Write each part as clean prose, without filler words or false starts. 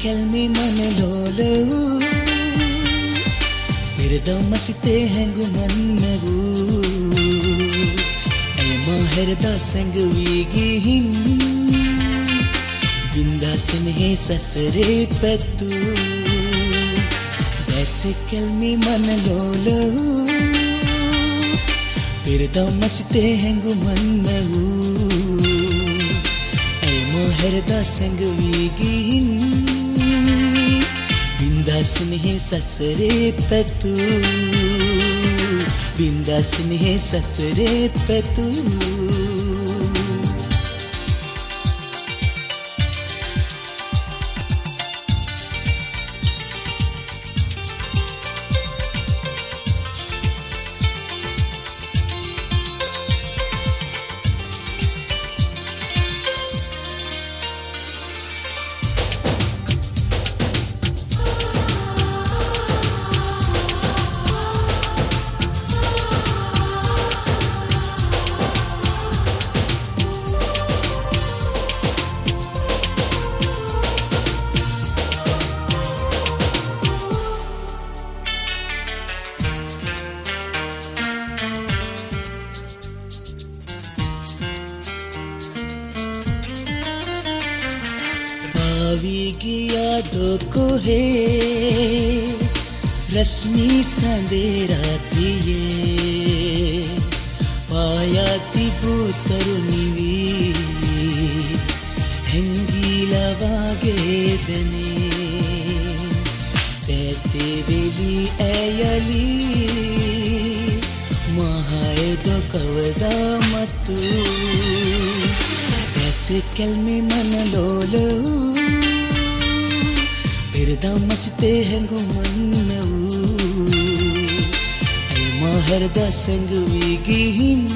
කැල්මේ මනලෝලවූ පෙරදම සිතේ හැඟුමන්න වූ ඇය මාහැරදා සැඟවී ගිහින් බින්දාසනෙහි සසරේ පැත්වූ දැස කැල්මේ මනලෝලවූ පෙරදම සිතේ හැඟුමන්න වූ ඇය මාහැරදා සැඟවී ගිහින් බින්දාසනෙහි සසරේ පැත්වූ බින්දාසනෙහි සසරේ පැත්වූ रश्मि संदेरातिये पायाति भूतरुनिवी ಹೆಂಗಿಲವಾಗೇದನೆ ತೇತೆವೆಲಿ ಅಯಲಿ ಮಹಾಯದ ಕವದ ಮತ್ತು ಕೆಲ್ಮೆ ಮನಲೋಲು ಪೆರದಮಸಿತೆ ಹೆಂಗುಮನ್ನವು ಮಹರ್ದ ಸಂಗುವಿಗಿಹಿನ್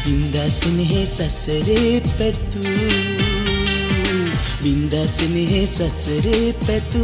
बिंदासने ससरे पेतू बिंदासने ससरे पेतू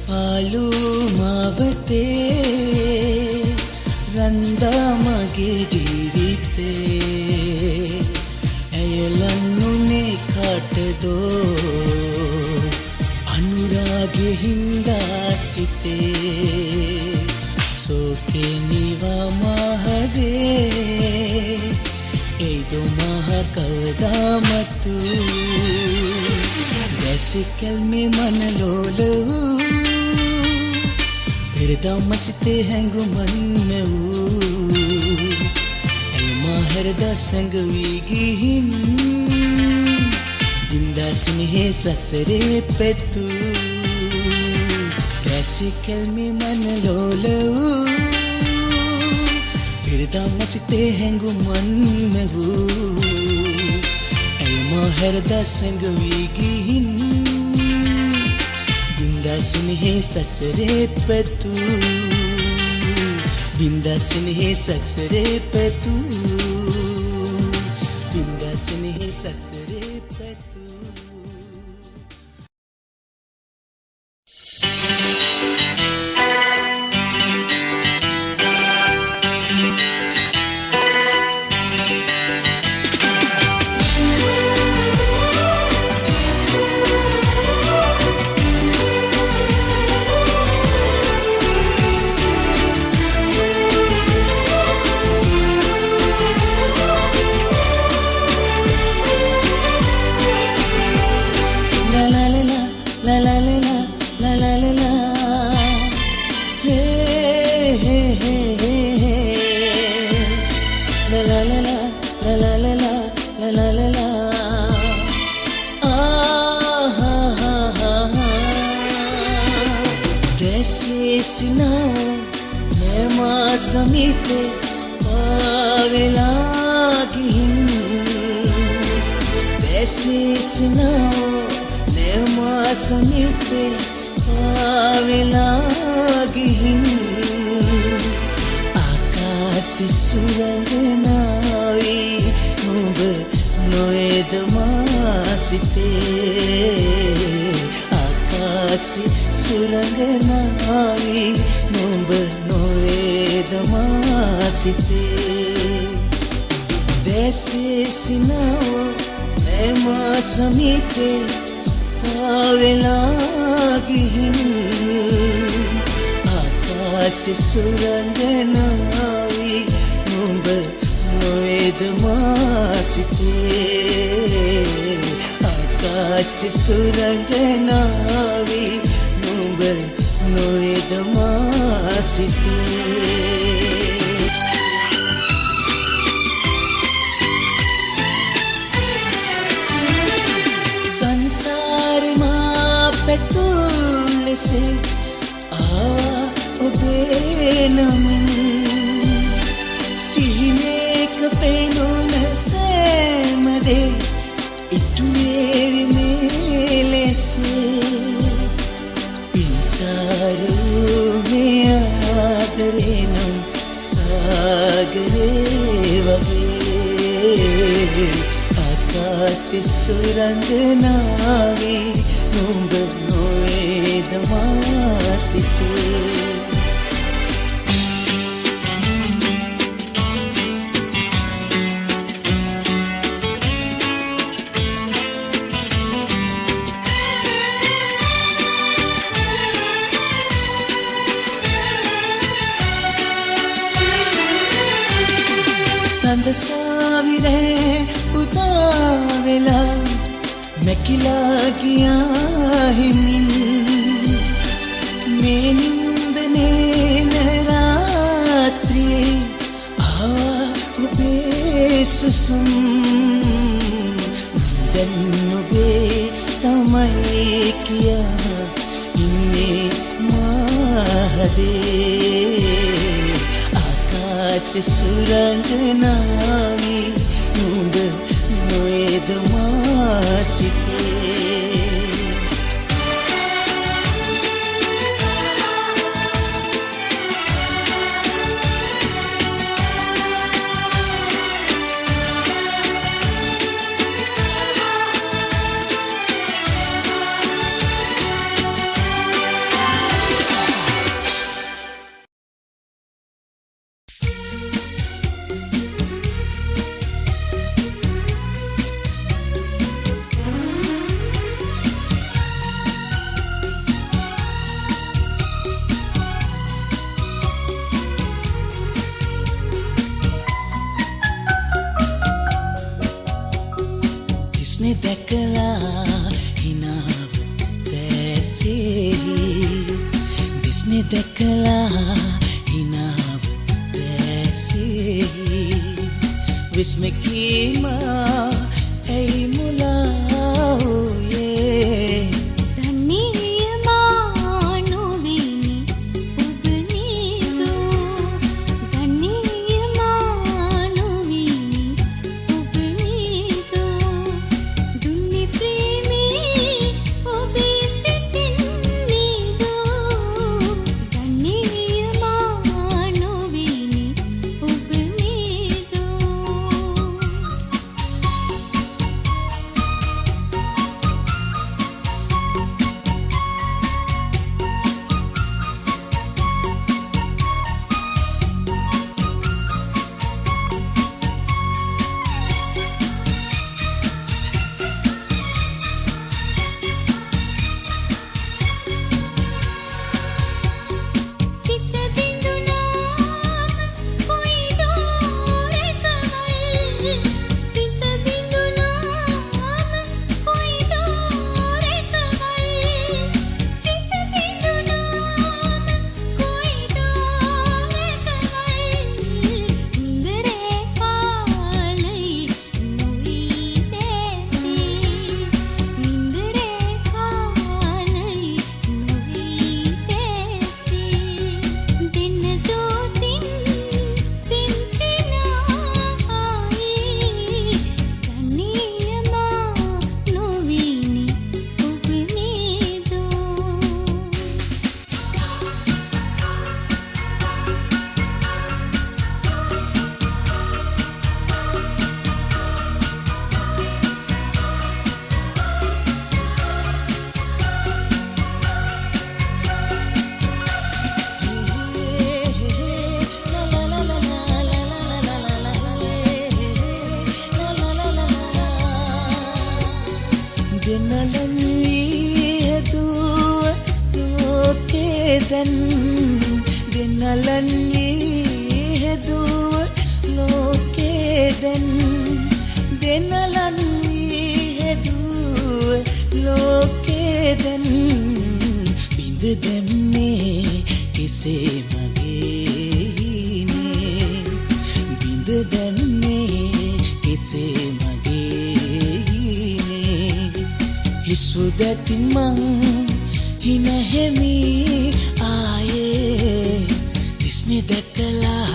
पालू मावते रंदा मगे जीविते ऐलन्नुने काट दो अनुरागे हिंदासिते सोके निवा महदे एदो महकवदा मतु दसिकल में मन लोलो पෙරදමසිතේ හැඟුමන්නවූ ඇය මාහැරදා සැඟවී ගිහින් බින්දාසනෙහි සසරේ පැතූ කැසිකල්මේ මනලෝලවූ පෙරදමසිතේ හැඟුමන්නවූ ඇය මාහැරදා සැඟවී ගිහින් बिंदासने ससरे पेतू बिंदासने ससरे पेतू बिंदासने ससरे पेतू समीपे आवेलागिन वैसे सुनाओ नेमा සමීපේ ආවෙලා ගිහින් ආකාශේ සුරංගනාවී නුඹ නොවේද මා සිතේ ආකාශේ සුරංගනාවී නුඹ නොවේද මා සිතේ දැසේ සිනාව මා සමීපේ ආවෙලා ගිහින් ආකාශේ සුරංගනාවී නුඹ නොවේද මා සිතේ ආකාශේ සුරංගනාවී නුඹ නොවේද මා සිතේ පැතුම් ලෙස ආවා ඔබේ නමින් සිහිනයක පෙනුන සෑම දේ ඉටුවේවි මේ ලෙස පින්සාරූ මේ ආදරේ නම් සාගරේ වගේ ආකාශේ සුරංගනාවී නුඹ නොවේද මා සිතේ සඳසාවිරේ උදා වෙලා මැකිලා ගියා හිමින් මේ නින්දනේන රාත්‍රියේ ආවා ඔබේ සුසුම් දැන් ඔබේ තමයි කියා ඉන්නේ මාහදේ ආකාශේ සුරංගනාවී නුඹ නොවේද මා සිතේ දැකලා හිනාව දැසෙහි දිස්නේ දැකලා හිනාව දැසෙහි විස්මකීම ඇයි මුලා වූයේ දැන් දෙන්නලන් වී හැදුව ලෝකේ දැන් දෙන්නලන් වී හැදුව ලෝකේ දැන් බිඳ දැම්මේ කෙසේ මගේ හිනේ බිඳ දැම්මේ කෙසේ මගේ හිනේ හිස්ව දැති මං හිනහෙමි ආයේ දිස්නේ දැකලා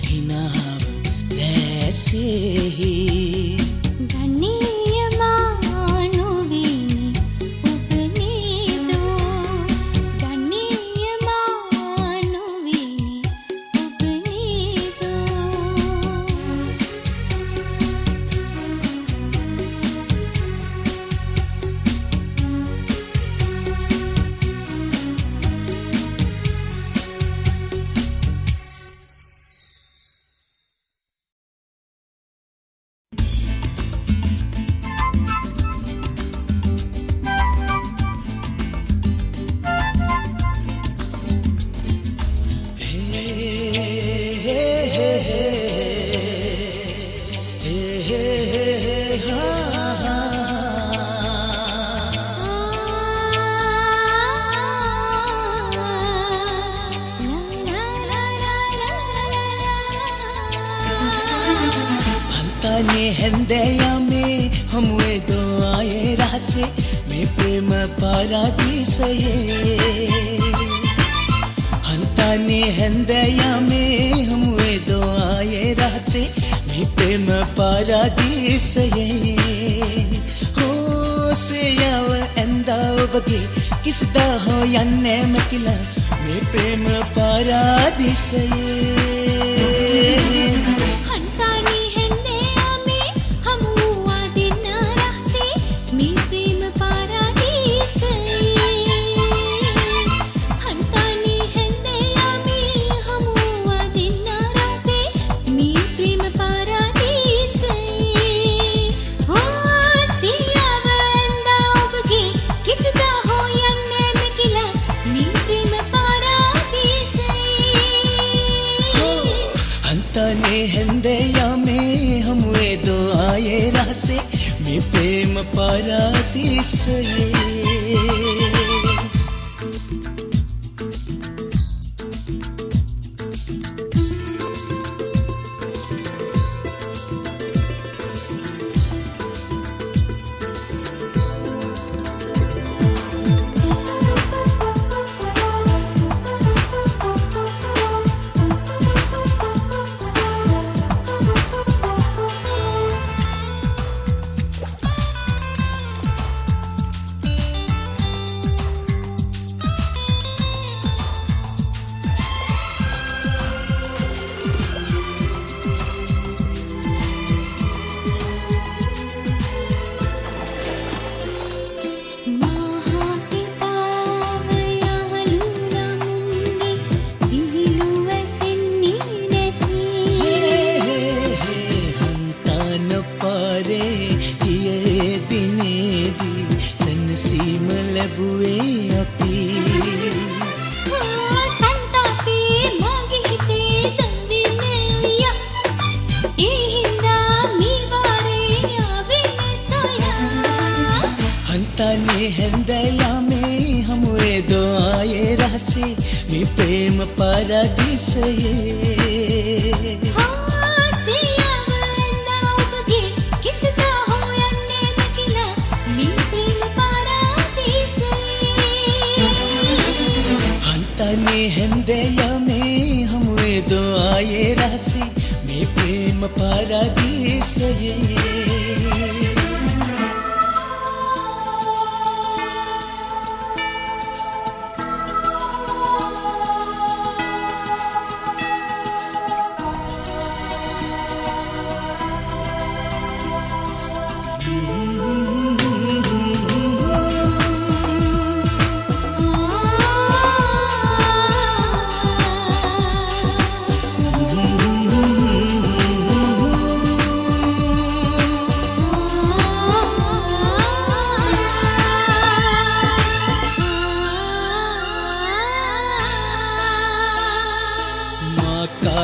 හිනාව දැසෙහි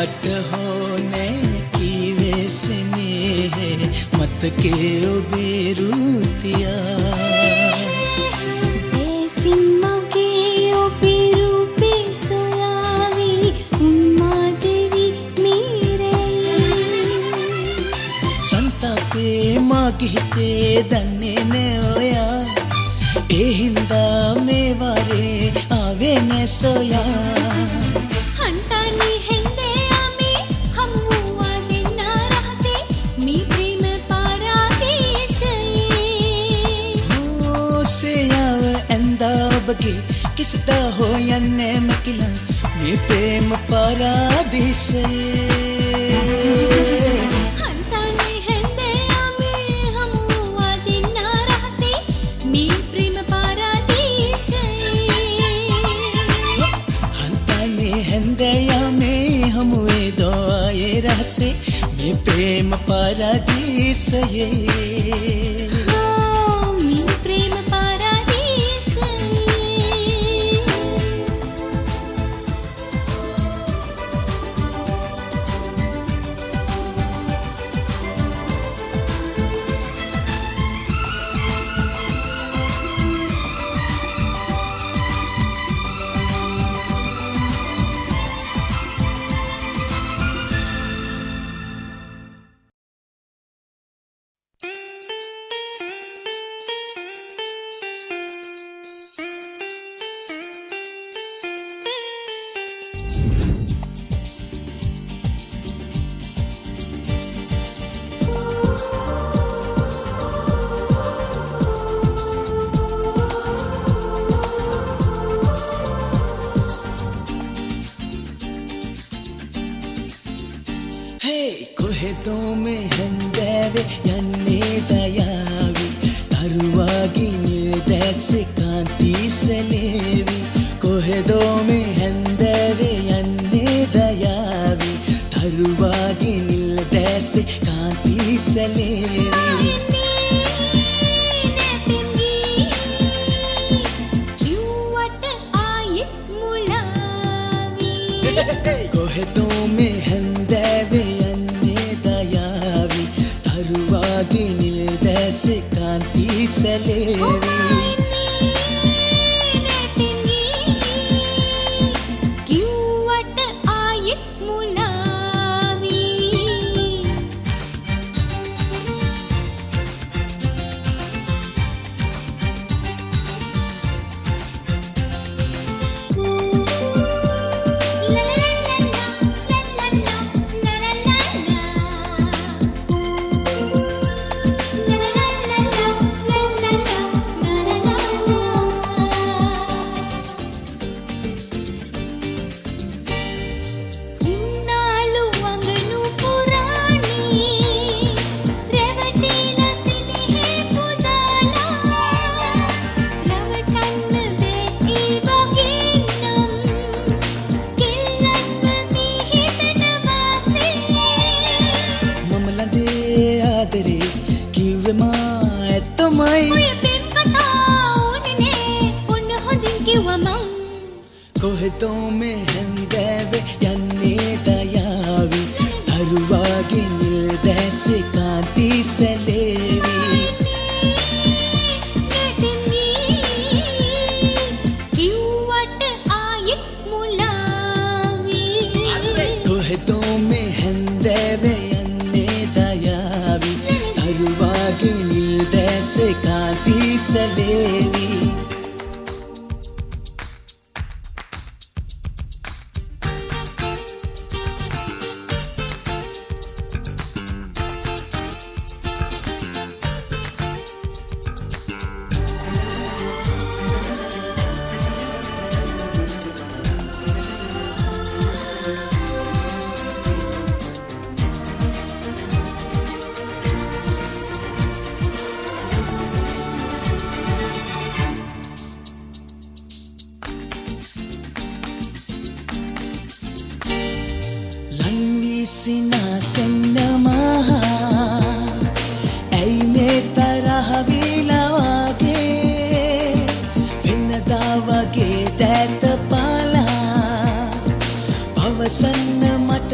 කාට හෝ නෑ කීවේ සෙනෙහ මතකේ ඔබේ රුතියා මගේ හිතේ දන්නේ නෑ ඔයා ඒ හින්දා මේ වරේ ආවේ නෑ සොයා හන්තානි හෙන්දේ ආමේ හමුවා දෙන්න රහසේ මේ ප්‍රේම පාරාදීසයේ සේයාව ඇන්දා ඔබගේ කිසිදා හොයන්නේ මකිලා මේ ප්‍රේම පාරාදීසයේ මේ ප්‍රේම පාරාදීසයේ මේ ප්‍රේම පාරාදීසයේ කොහෙදෝ මේ හැන්දෑවේ යන්නේ දයාවි තරුවාගේ නිල් දැස්සේ කාන්ති සැලේවි කොහෙදෝ මේ හැන්දෑවේ යන්නේ දයාවි තරුවාගේ නිල් දැස්සේ කාන්ති සැලේවි කොහෙදෝ මේ හැන්දෑවේ කාන්ති සැලේවි කිව්වට ආයෙත් මුලාවි කොහෙදෝ මේ හැන්දෑවේ යන්නේ දයාවි තරුවාගේ නිල් දැස්සේ කාන්ති සැලේවි කිව්වට ආයෙත් මුලාවි කොහෙදෝ මේ හැන්දෑවේ යන්නේ දයාවි තරුවාගේ නිල් දැස්සේ කාන්ති සැලේවි සිනාසෙන්න මහා ඇයි මේ තරහ විලවාගේ වෙනදා වගේ දැත පාලා පවසන්න මට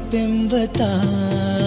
පෙම්වතාවී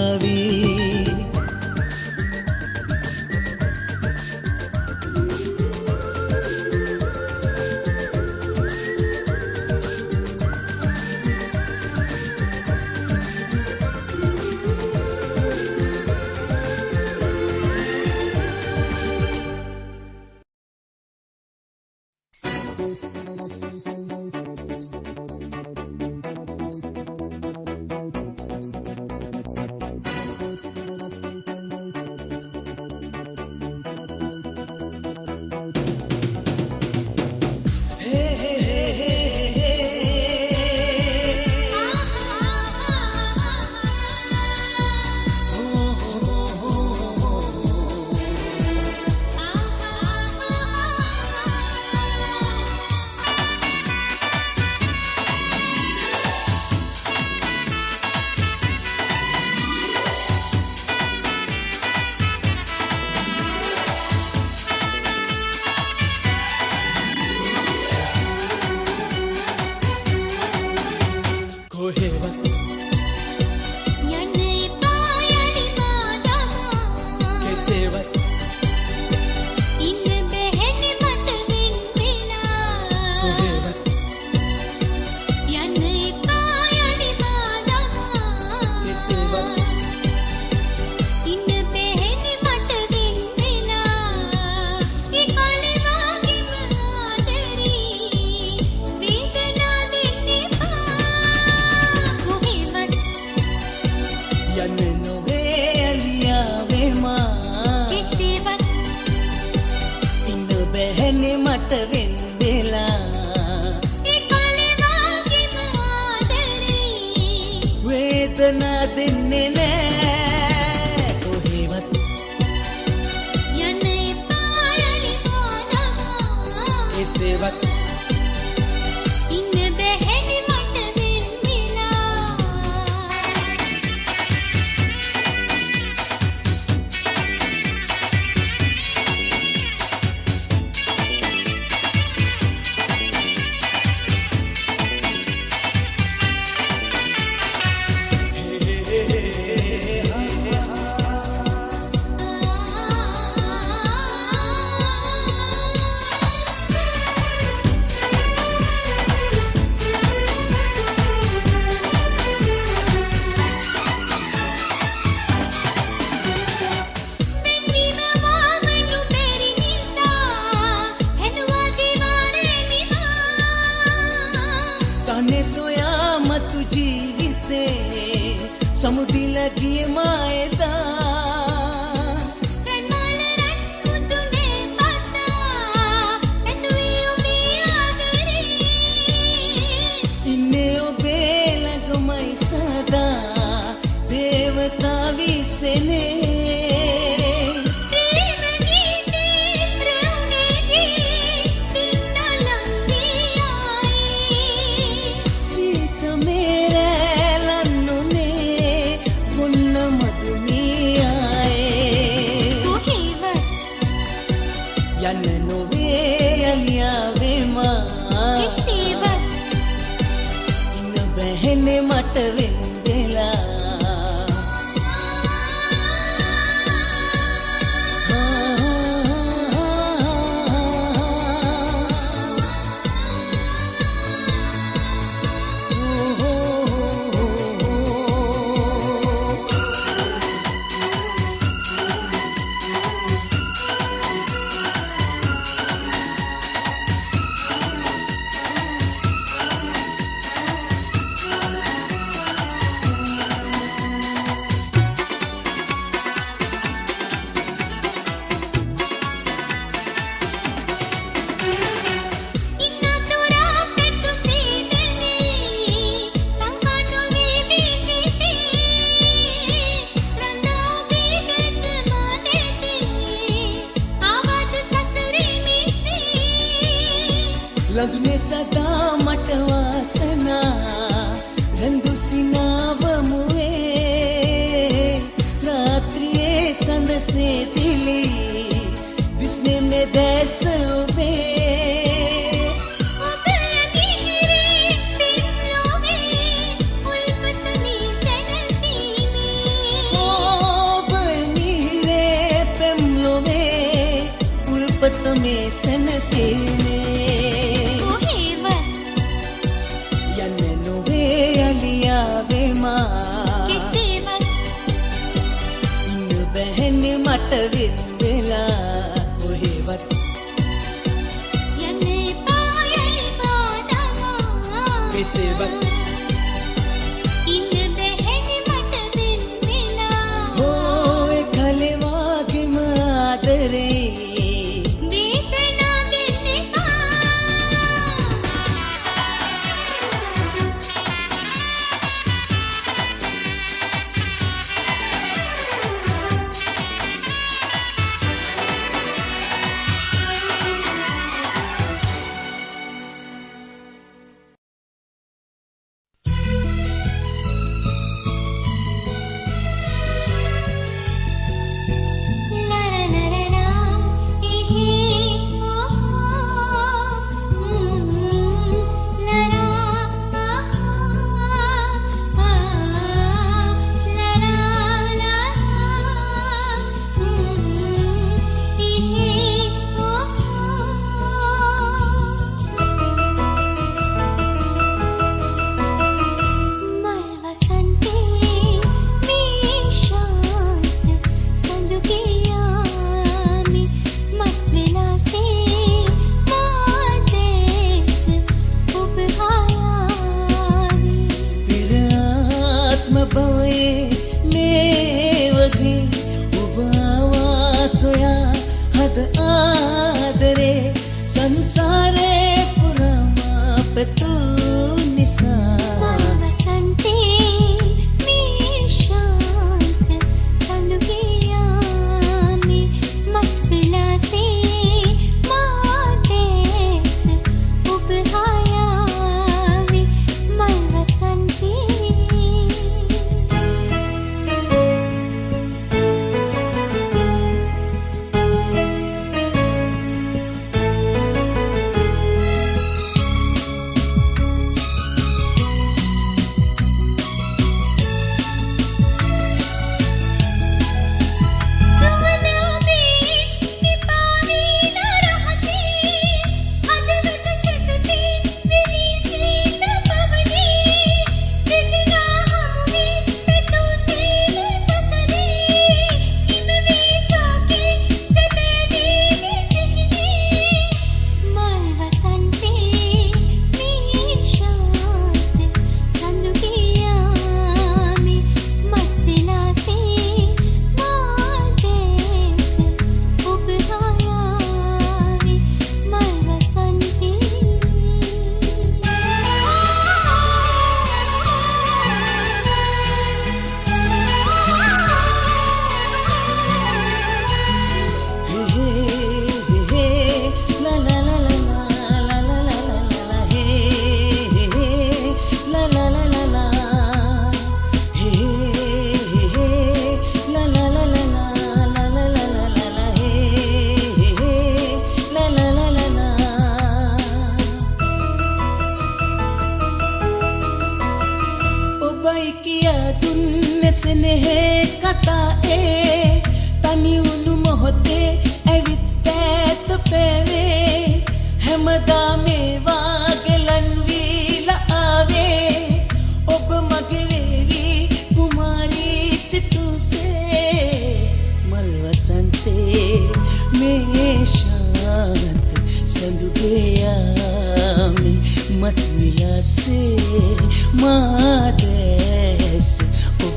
ලඟුනේ සදා මට වාසනා රඳු සිනාවමුවේ රාත්‍රියේ සඳසේ දිලි දිස්නේ මේ දැස ඔබේ ඔබ යන්නේ පින්ලෝමේ උල්පත නිසන මේ සැනසීමේ කොහේව යන්නේ නොවේ අලියාවේ මා කෙසේවත් ඉන්න බැහැනේ මට වෙන වෙලා කොහෙවත් යන්නේ පායල්පා තමා කෙසේවත් ඉන්න බැහැනේ මට වෙන වෙලා හෝ ඒ කලෙවාගේම ආදරේ වේදනා දෙන්න එපා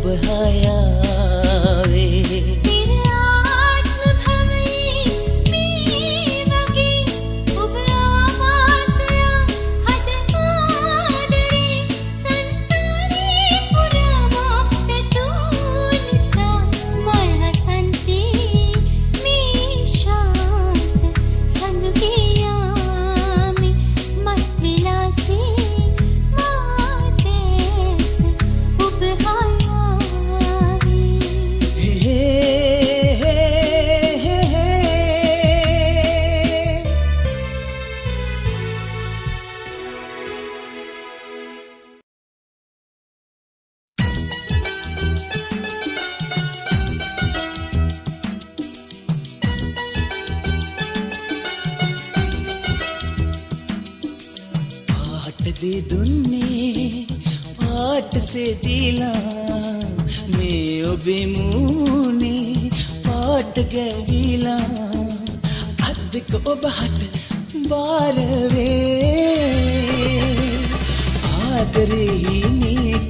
उपहायावे दे दुन्ने पाट से दिला मैं ओबे मुने पाट गविला अद्क ओबहट बारवे आदरे ही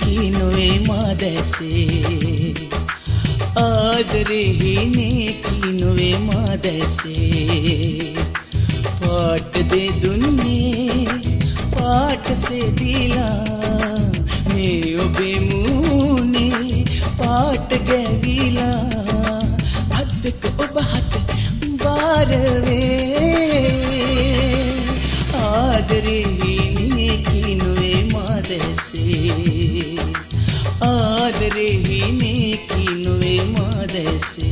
किनोए मादसे आदरे ही किनोए मादसे पाट दे दुन्ने पाट से दिला मैं ओबे मुने पाट गविला अद्क ओबहट बारवे आदरे ही किनोए मादसे आदरे ही किनोए मादसे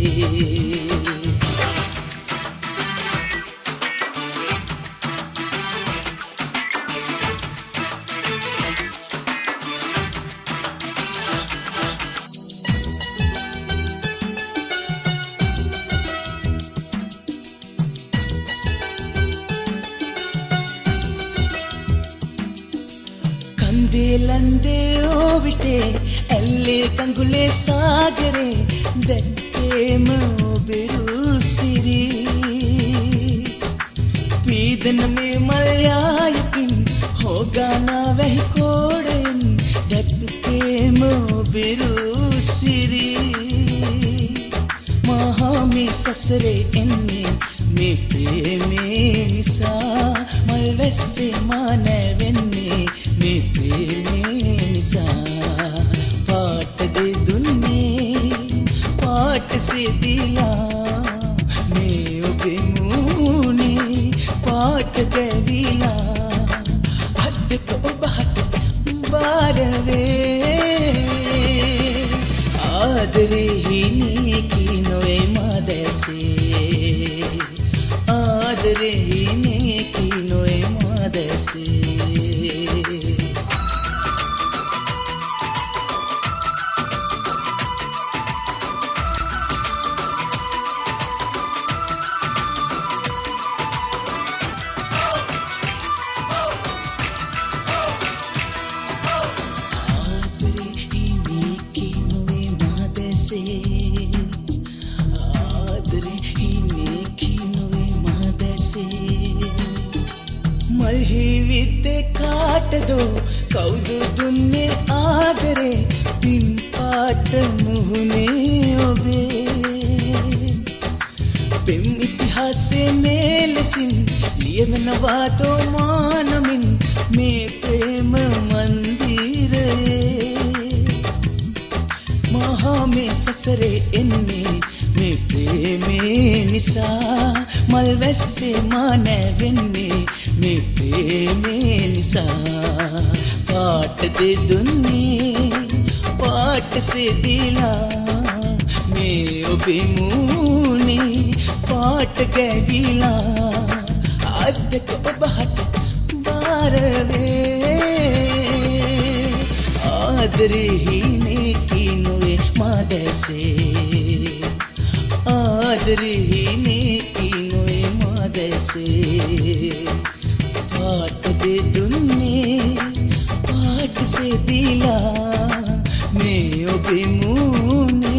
लंदे ओ बिटे एल्ले कंगुले सागरे दक्के मो बेरुसिरी पीदन में मलयायकिन होगा ना वह कोड़न दक्के मो बेरुसिरी महा में ससरे एन्ने में प्रेमे निसा मलवसे माने वेन्ने में प्रेमे निसा पाट दे दुन्ने पाट से दिला मैं ओबे मुने पाट गविला अद्क ओबहट बारवे आदरे ही किनोए मादसे आदरे ही किनोए मादसे काट दो कौदु दुन्ने आदरे दिन पाट मुहने ओबे पिम इतिहासे मेलसिन लियनवा तो मानमिन में प्रेम मंदिर महा में ससरे एन्ने में प्रेमे निसा मलवसे माने वेन्ने में प्रेमे निसा पाट दे दुन्ने पाट से दिला मैं ओबे मुने पाट गविला अद्क ओबहट बारवे आदरे ही किनोए मादसे आदरे ही किनोए मादसे पाट दे दुन्ने पाट से दिला मैं ओबे मुने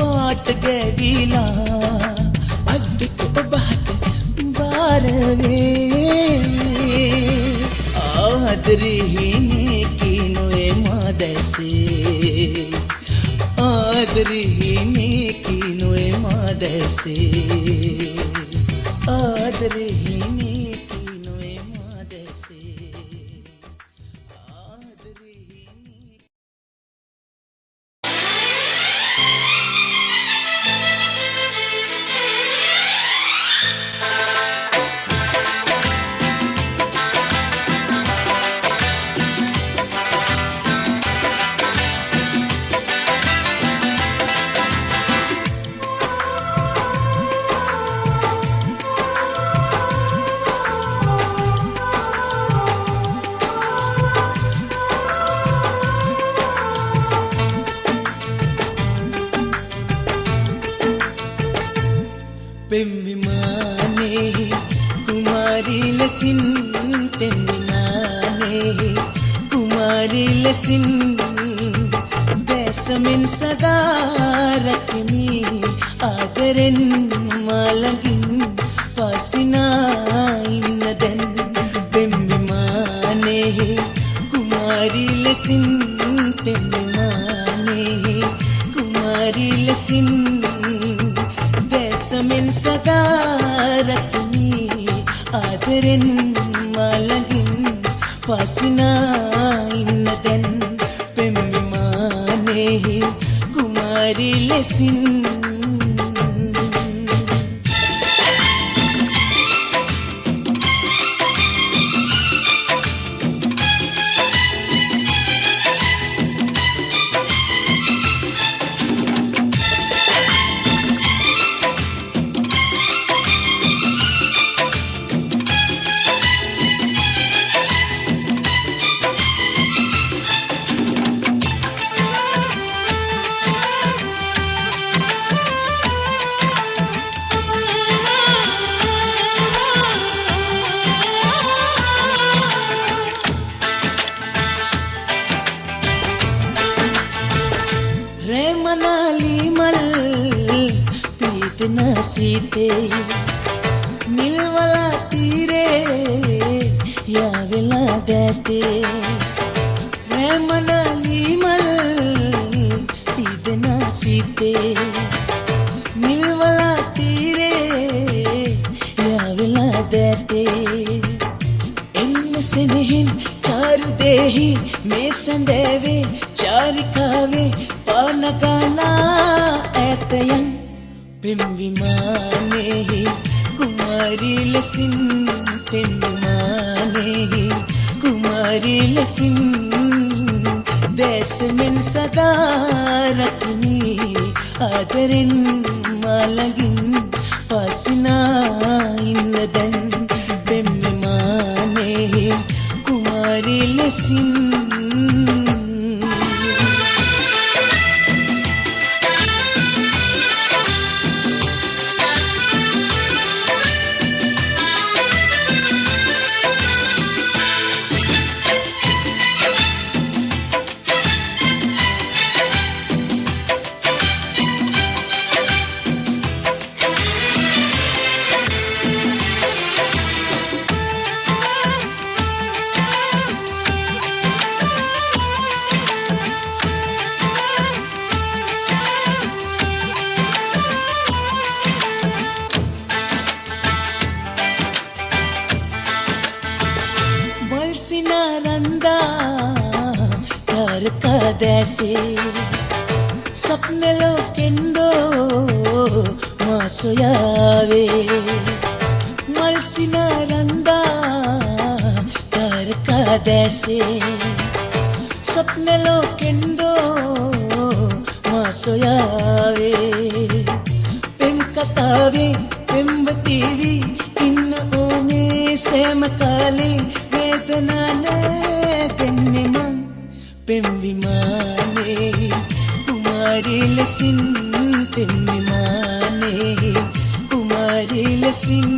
पाट गविला अद्क ओबहट बारवे आदरे ही किनोए मादसे आदरे ही किनोए मादसे आदरे ही किनोए मादसे आदरे ही पेम्मिमाने कुमारी लसिन पेम्मिमाने කුමාරි ලෙසින් දැසමින් සදා රැකෙමි ආදරෙන් මලගින් පසිනා ඉන්න දැන් පෙම්විමානේ කුමාරි ලෙසින් පෙම්විමානේ කුමාරි ලෙසින් දැසමින් සදා රැකෙමි ආදරෙන් මලගින් පසිනා ඉන්න දැන් පෙම්විමානේ කුමාරි ලෙසින් मनाली मल पीतना सीते नीलवला तीरे यावेला देते मैं मनाली मल पीतना सीते नीलवला तीरे यावेला देते इनसे नहीं चारु देही में संदेवे चारिकावे पानगाना ऐतयं पिंविमाने कुमारी लसिन पिंविमाने कुमारी लसिन देशमिन सदा रखनी आदरिन मालगिन पासिना इन्नदन पिंविमाने कुमारी लसिन नंदा घर का देसे सपने लो किंदो मासोयावे मलसिना रंदा घर का देसे सपने लो किंदो मासोयावे पिम कतावे पिंबतीवी इन ओने सेम काले वेदनाने पेन्निमं पेम्विमाने कुमारी लसिन पेम्विमाने कुमारी लसिन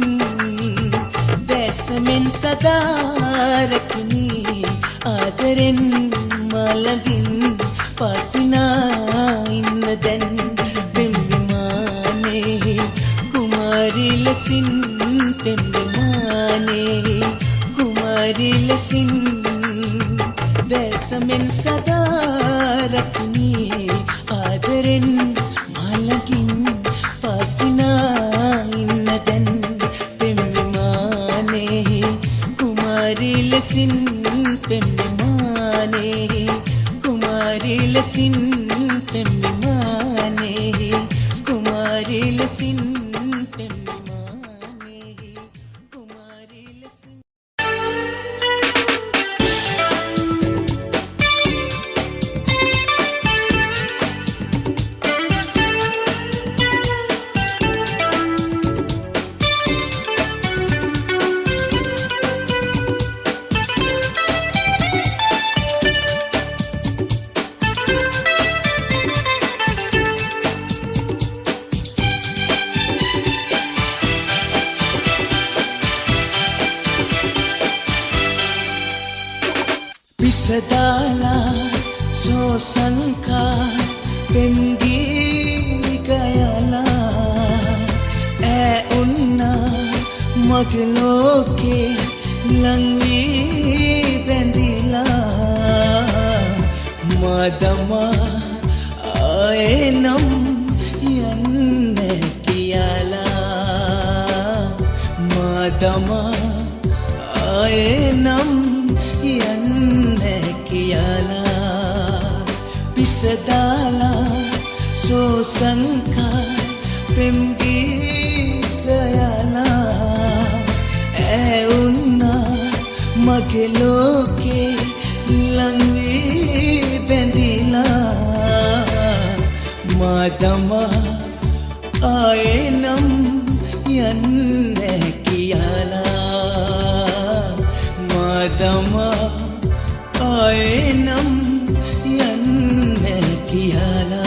देशमिन सदा रखनी आदरेन मालगिन पासिना इन्नदन पेम्विमाने कुमारी लसिन पेम्विमाने कुमारी लसिन देशमिन सदा रखनी आदरिन मालगिन पासिना इन्नदन पेम्विमाने कुमारी लसिन पेम्विमाने कुमारी लसिन पेम्विमाने कुमारी लसिन විසදාලා සෝසංකා පෙම්ගී ගයලා ඈ උන්නා මගේ ලෝකේ ලංවී බැඳිලා මදමා ආයේ නම් යන්නේ කියලා මදමා ආයේ නම් යන්නේ කියලා විසදාලා සෝසංකා පෙම්ගී ගයලා ඈ උන්නා මගේ ලෝකේ ලංවී බැඳිලා මදමා ආයේ නම් යන්නේ කියලා මදමා ආයේ නම් යන්නේ කියලා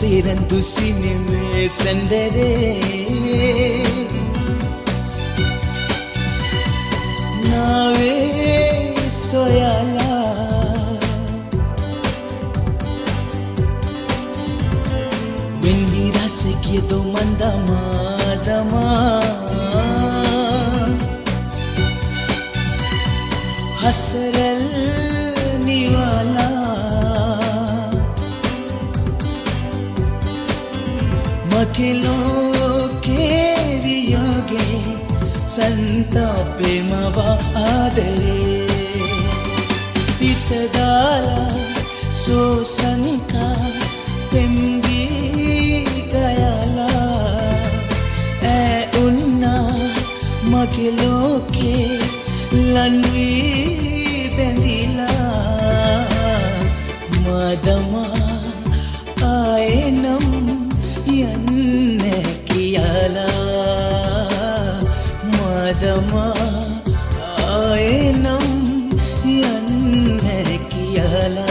sirandu sineme sandere nawe soyala wendi rase kiyedo mandama dama hasral niwala मखिलों के संतापे मवा आदरे पिसदाला सोसंका पेम्गी गयाला ऐ उन्ना मखिलों के लन्वी बेंदिला मदमा आए नम යන්නේ කියලා මදමා ආයේ නම් යන්නේ කියලා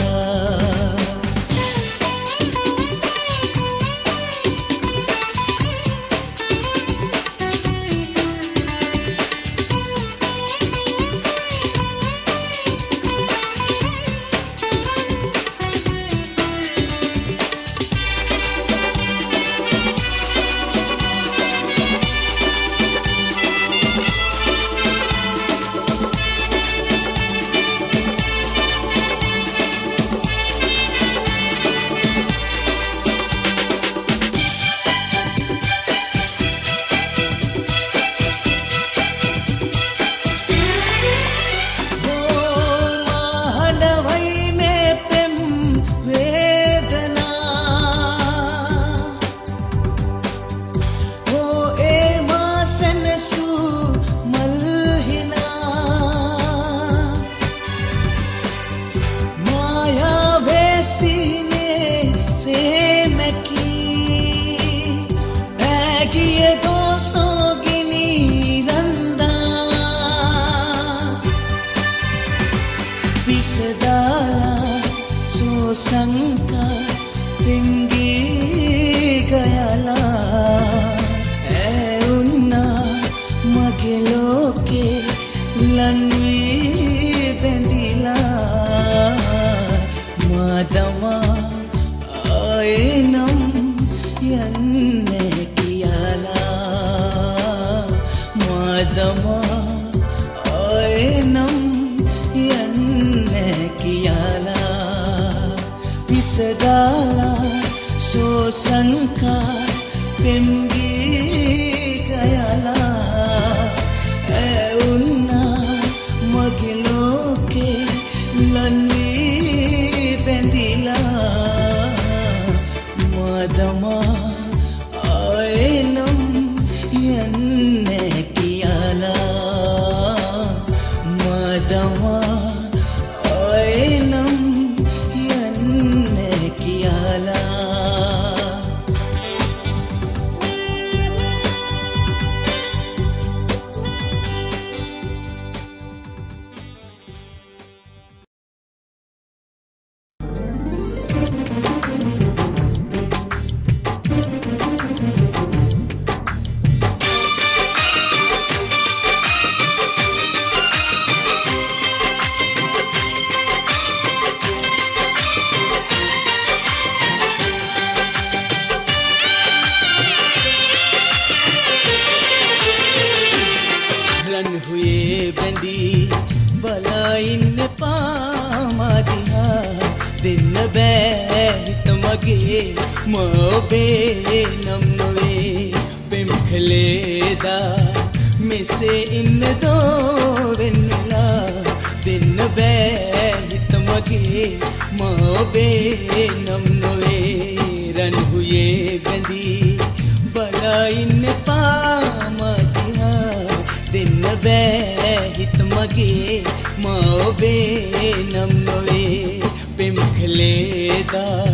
संका पिंगी गयाला ऐ उन्ना मगे लोके लन्वी बेंदिला मदमा आए नम यन्ने कियाला मदमा आए नम यन्ने कियाला विसदाला सोसंका पेम्गी गयाला ऐ उन्ना मगे लोके लन्वी बेंदिला मदमा आए नम यन्ने कियाला බෑ හිත මගේ මොබේ නම් නොවේ පෙම්කලේදා මෙසේ ඉන්න දෝ වෙන්නලා දෙන්න බෑ හිත මගේ මොබේ නම් නොවේ රන්හුයේ බැඳී බලා ඉන්න පාමතිහා දෙන්න බෑ හිත මගේ මොබේ නම් නොවේ පෙම්කලේදා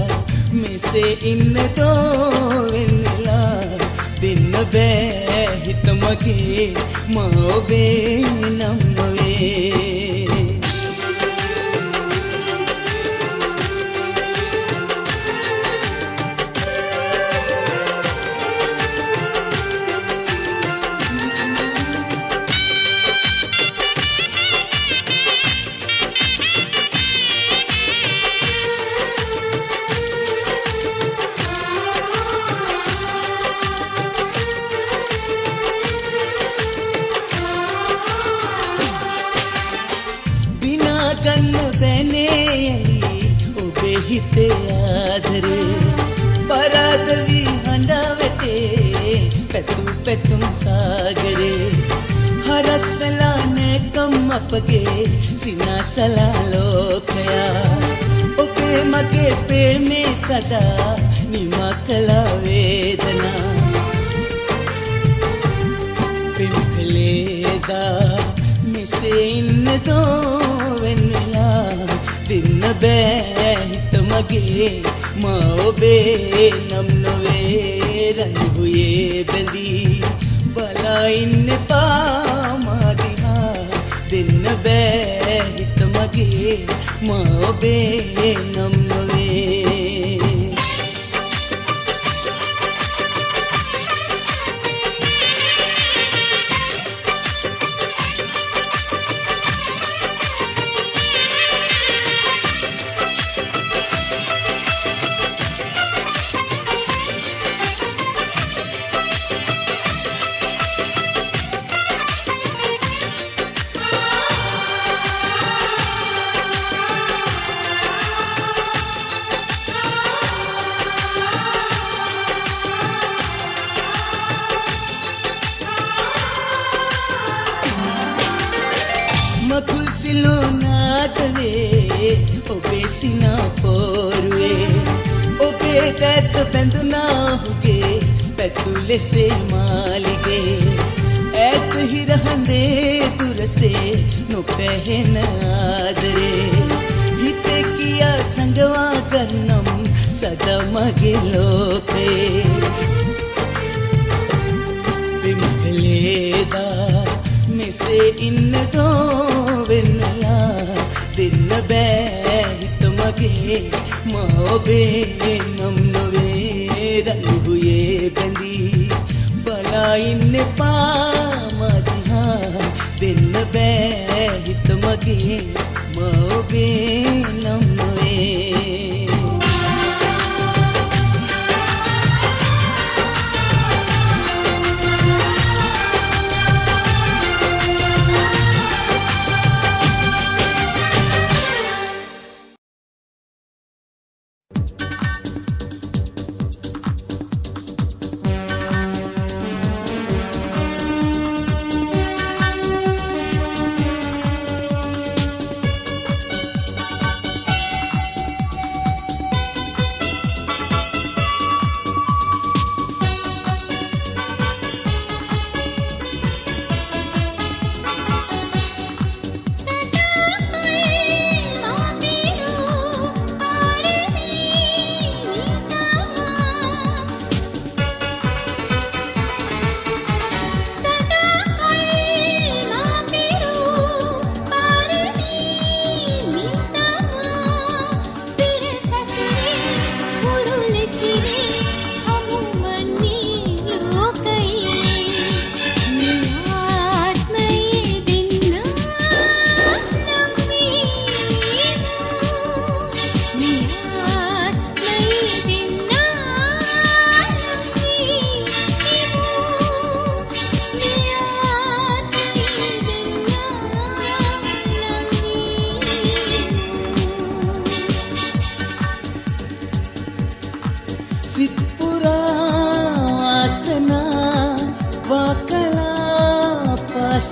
මෙසේ ඉන්න දෝ වෙන්නලා දෙන්න බෑ හිත මගේ මොබේ නම් නොවේ ගන්න බැනේ ඔබේ හිතේ ආදරේ පරාද වී හඬ වැටේ පැතුම් සාගරේ හරස් වෙලා නැකම් අපගේ සිනාසලා ලෝකයා ඔබේ මගේ ප්‍රේමේ සදා නිමා කළ වේදනා පෙම්කලේදා මෙසේ ඉන්න දෝ වෙන්නලා දෙන්න බෑ හිත මගේ මොබේ නම් නොවේ රන්හුයේ බැඳී බලා ඉන්න පාමදිහා දෙන්න බෑ හිත මගේ මොබේ නම් නොවේ මකුල් සිලුනාදවේ ඔබේ සිනා පෝරුවේ ඔබේ දැත්ත බැඳුනා හුගේ පැතුලෙසේ මාලිගේ ඈත හිරහඳේ දුරසේ නොපැහෙන ආදරේ හිතේ කියා සංගවා ගන්නම් සදා මගේ ලෝකේ පෙම්කලේදා මෙසේ ඉන්න දෝ වෙන්නලා දෙන්න බෑ හිත මගේ මොබේ නම් නොවේ රන්හුයේ බැඳී බලා ඉන්න පාමදිහා දෙන්න බෑ හිත මගේ මොබේ නම් නොවේ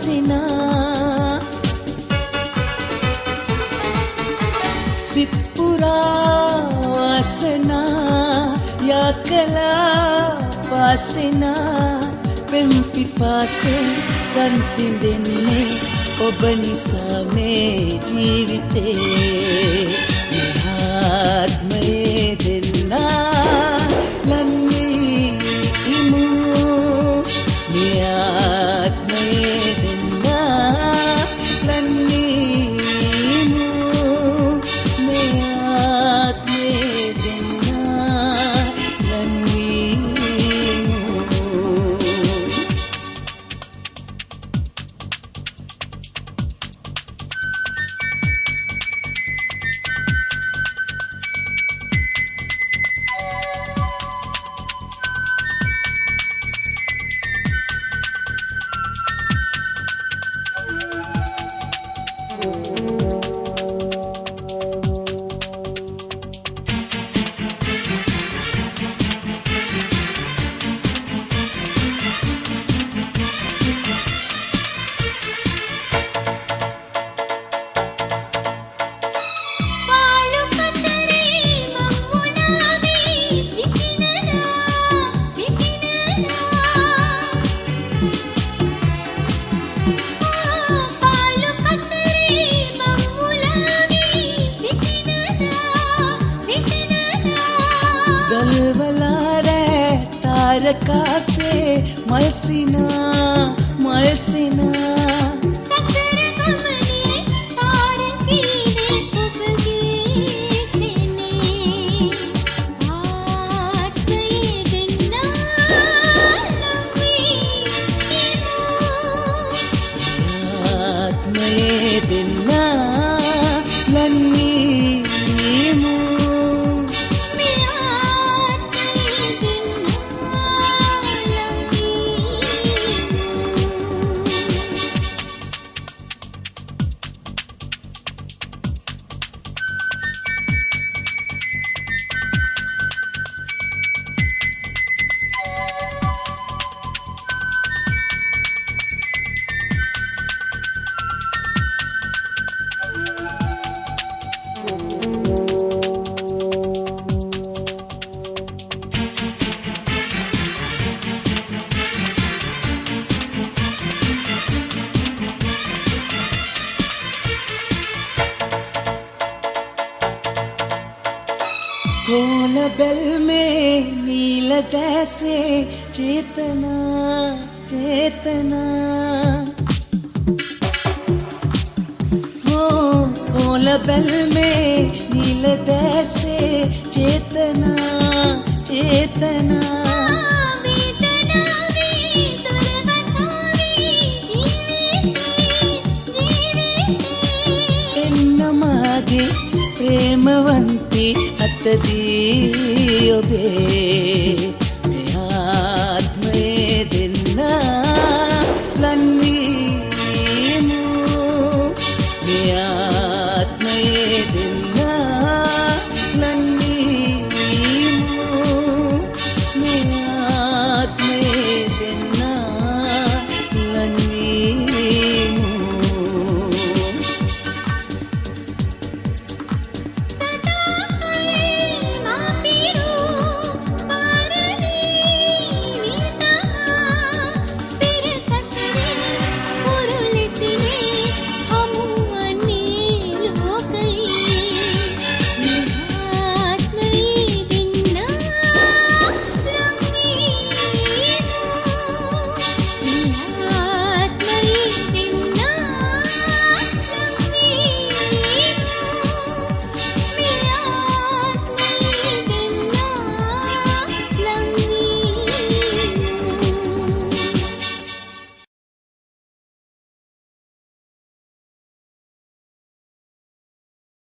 වාසනා සිත් පුරා වාසනා යකලා වාසනා පෙම් පිපාසෙන් සංසිඳෙන්නේ ඔබ නිසා මේ ජීවිතේ ආත්මයේ දෙන්නා ලන්නේ ඉමු ආත්මයේ දෙන්නා ලන්නේ ඉමු ආත්මයේ දෙන්නා ලන්නේ ඉමු तारकासे मलसिना සසර ගමනේ තාරකීනේ ඔබගේ සෙනේ ආත්මයේ දෙන්නා ආත්මයේ දෙන්නා ලන්නේ ඉමු कोल बेल में नील दैसे चेतना हो कोल बेल में नील दैसे चेतना එන්නමාගේ ප්‍රේමවන්ති අතදී ඔබේ මේ ආත්මයේ දෙන්නා ලන්නේ ඉමු මේ ආත්මයේ දෙන්නා